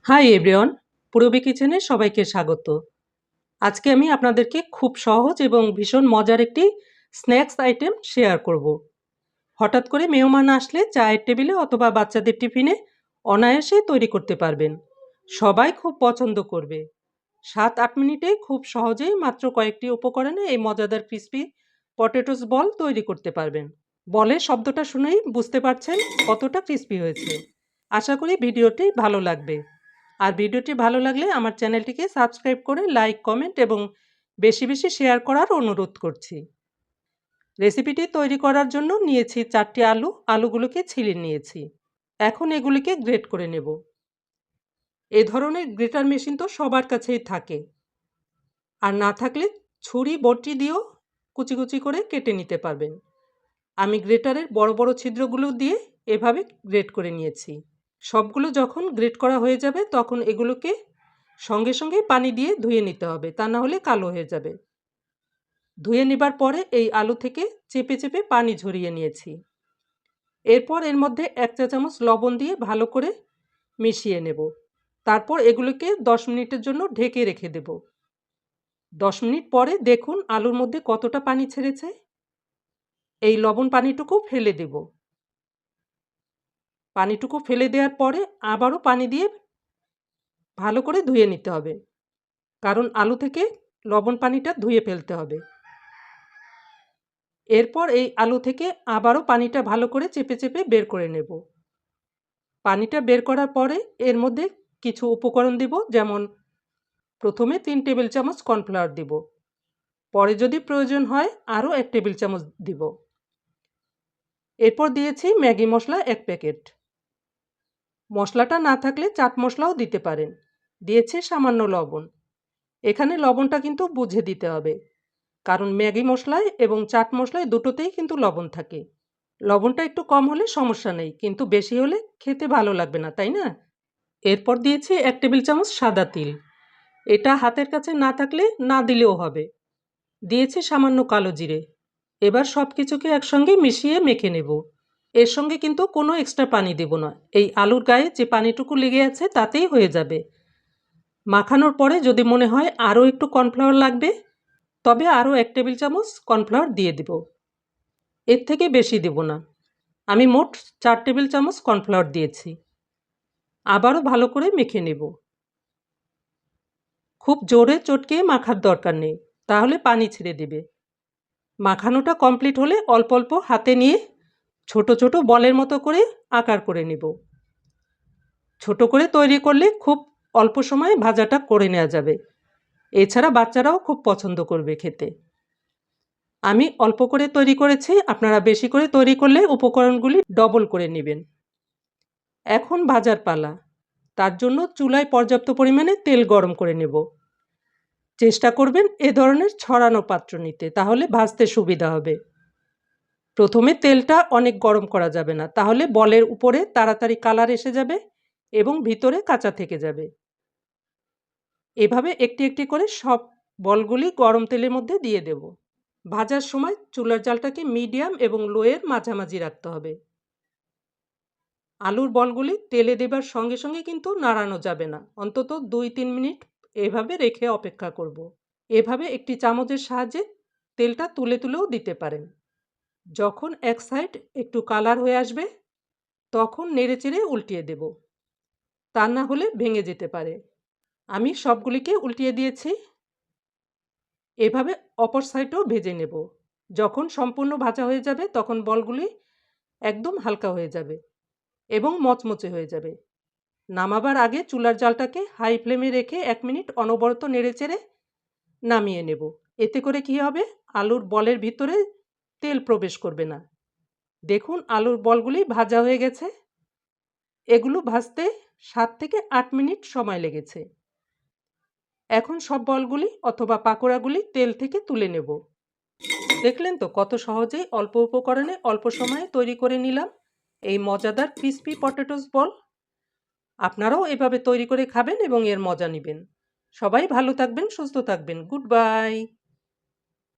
Hi everyone, Purabi কিচেনে সবাইকে স্বাগত। আজকে আমি আপনাদেরকে খুব সহজ এবং ভীষণ মজার একটি স্ন্যাক্স আইটেম শেয়ার করব। হঠাৎ করে মেহমান আসলে চায়ের টেবিলে অথবা বাচ্চাদের টিফিনে অনায়াসে তৈরি করতে পারবেন। সবাই খুব পছন্দ করবে। 7-8 মিনিটে খুব সহজেই মাত্র কয়েকটি উপকরণে এই মজাদার ক্রিসপি পটেটোস বল তৈরি করতে পারবেন। বলের শব্দটা শুনেই বুঝতে পারছেন কতটা ক্রিসপি হয়েছে। আশা করি ভিডিওটি ভালো লাগবে। আর ভিডিওটি ভালো লাগলে আমার চ্যানেলটিকে সাবস্ক্রাইব করে লাইক, কমেন্ট এবং বেশি বেশি শেয়ার করার অনুরোধ করছি। রেসিপিটি তৈরি করার জন্য নিয়েছি 4টি আলু। আলুগুলোকে ছিলে নিয়েছি। এখন এগুলিকে গ্রেট করে নেব। এ ধরনের গ্রেটার মেশিন তো সবার কাছেই থাকে, আর না থাকলে ছুরি বটি দিয়েও কুচি কুচি করে কেটে নিতে পারবেন। আমি গ্রেটারের বড় বড় ছিদ্রগুলো দিয়ে এভাবে গ্রেট করে নিয়েছি। সবগুলো যখন গ্রেট করা হয়ে যাবে তখন এগুলোকে সঙ্গে সঙ্গে পানি দিয়ে ধুয়ে নিতে হবে, তা না হলে কালো হয়ে যাবে। ধুয়ে নেবার পরে এই আলু থেকে চেপে চেপে পানি ঝরিয়ে নিয়েছি। এরপর এর মধ্যে 1 চা চামচ লবণ দিয়ে ভালো করে মিশিয়ে নেব। তারপর এগুলোকে 10 মিনিটের জন্য ঢেকে রেখে দেব। 10 মিনিট পরে দেখুন আলুর মধ্যে কতটা পানি ছেড়েছে। এই লবণ পানিটুকু ফেলে দেব। পানিটুকু ফেলে দেওয়ার পরে আবারও পানি দিয়ে ভালো করে ধুয়ে নিতে হবে, কারণ আলু থেকে লবণ পানিটা ধুয়ে ফেলতে হবে। এরপর এই আলু থেকে আবারও পানিটা ভালো করে চেপে চেপে বের করে নেব। পানিটা বের করার পরে এর মধ্যে কিছু উপকরণ দিব, যেমন প্রথমে 3 টেবিল চামচ কর্নফ্লাওয়ার দিব, পরে যদি প্রয়োজন হয় আরও 1 টেবিল চামচ দিব। এরপর দিয়েছি ম্যাগি মশলা 1 প্যাকেট। মশলাটা না থাকলে চাট মশলাও দিতে পারেন। দিয়েছি সামান্য লবণ। এখানে লবণটা কিন্তু বুঝে দিতে হবে, কারণ ম্যাগি মশলায় এবং চাট মশলায় দুটোতেই কিন্তু লবণ থাকে। লবণটা একটু কম হলে সমস্যা নেই, কিন্তু বেশি হলে খেতে ভালো লাগবে না, তাই না? এরপর দিয়েছি 1 টেবিল চামচ সাদা তিল। এটা হাতের কাছে না থাকলে না দিলেও হবে। দিয়েছি সামান্য কালো জিরে। এবার সব কিছুকে একসঙ্গে মিশিয়ে মেখে নেব। এর সঙ্গে কিন্তু কোনো এক্সট্রা পানি দেব না। এই আলুর গায়ে যে পানিটুকু লেগে আছে তাতেই হয়ে যাবে। মাখানোর পরে যদি মনে হয় আরও একটু কর্নফ্লাওয়ার লাগবে, তবে আরও 1 টেবিল চামচ কর্নফ্লাওয়ার দিয়ে দেব। এর থেকে বেশি দেব না। আমি মোট 4 টেবিল চামচ কর্নফ্লাওয়ার দিয়েছি। আবারও ভালো করে মেখে নেব। খুব জোরে চটকে মাখার দরকার নেই, তাহলে পানি ছেড়ে দেবে। মাখানোটা কমপ্লিট হলে অল্প অল্প হাতে নিয়ে ছোট ছোট বলের মতো করে আকার করে নেব। ছোট করে তৈরি করলে খুব অল্প সময়ে ভাজাটা করে নেওয়া যাবে। এছাড়া বাচ্চারাও খুব পছন্দ করবে খেতে। আমি অল্প করে তৈরি করেছি, আপনারা বেশি করে তৈরি করলে উপকরণগুলি ডবল করে নেবেন। এখন ভাজার পালা। তার জন্য চুলায় পর্যাপ্ত পরিমাণে তেল গরম করে নেব। চেষ্টা করবেন এ ধরনের ছড়ানো পাত্র নিতে, তাহলে ভাজতে সুবিধা হবে। প্রথমে তেলটা অনেক গরম করা যাবে না, তাহলে বলের উপরে তাড়াতাড়ি কালার এসে যাবে এবং ভিতরে কাঁচা থেকে যাবে। এভাবে একটি একটি করে সব বলগুলি গরম তেলের মধ্যে দিয়ে দেব। ভাজার সময় চুলার জালটাকে মিডিয়াম এবং লোয়ের মাঝামাঝি রাখতে হবে। আলুর বলগুলি তেলে দেবার সঙ্গে সঙ্গে কিন্তু নাড়ানো যাবে না। অন্তত 2-3 মিনিট এভাবে রেখে অপেক্ষা করব। এভাবে একটি চামচের সাহায্যে তেলটা তুলে তুলেও দিতে পারেন। যখন এক সাইড একটু কালার হয়ে আসবে তখন নেড়েচেড়ে উল্টিয়ে দেব, তা না হলে ভেঙে যেতে পারে। আমি সবগুলিকে উল্টিয়ে দিয়েছি। এভাবে অপর সাইডও ভেজে নেব। যখন সম্পূর্ণ ভাজা হয়ে যাবে তখন বলগুলি একদম হালকা হয়ে যাবে এবং মচমচে হয়ে যাবে। নামাবার আগে চুলার জালটাকে হাই ফ্লেমে রেখে 1 মিনিট অনবরত নেড়েচেড়ে নামিয়ে নেব। এতে করে কী হবে, আলুর বলের ভিতরে তেল প্রবেশ করবে না। দেখুন আলুর বলগুলি ভাজা হয়ে গেছে। এগুলো ভাজতে 7 থেকে 8 মিনিট সময় লেগেছে। এখন সব বলগুলি অথবা পাকোড়াগুলি তেল থেকে তুলে নেব। দেখলেন তো কত সহজেই অল্প উপকরণে অল্প সময়ে তৈরি করে নিলাম এই মজাদার ক্রিসপি পটেটোস বল। আপনারাও এভাবে তৈরি করে খাবেন এবং এর মজা নেবেন। সবাই ভালো থাকবেন, সুস্থ থাকবেন। Good bye.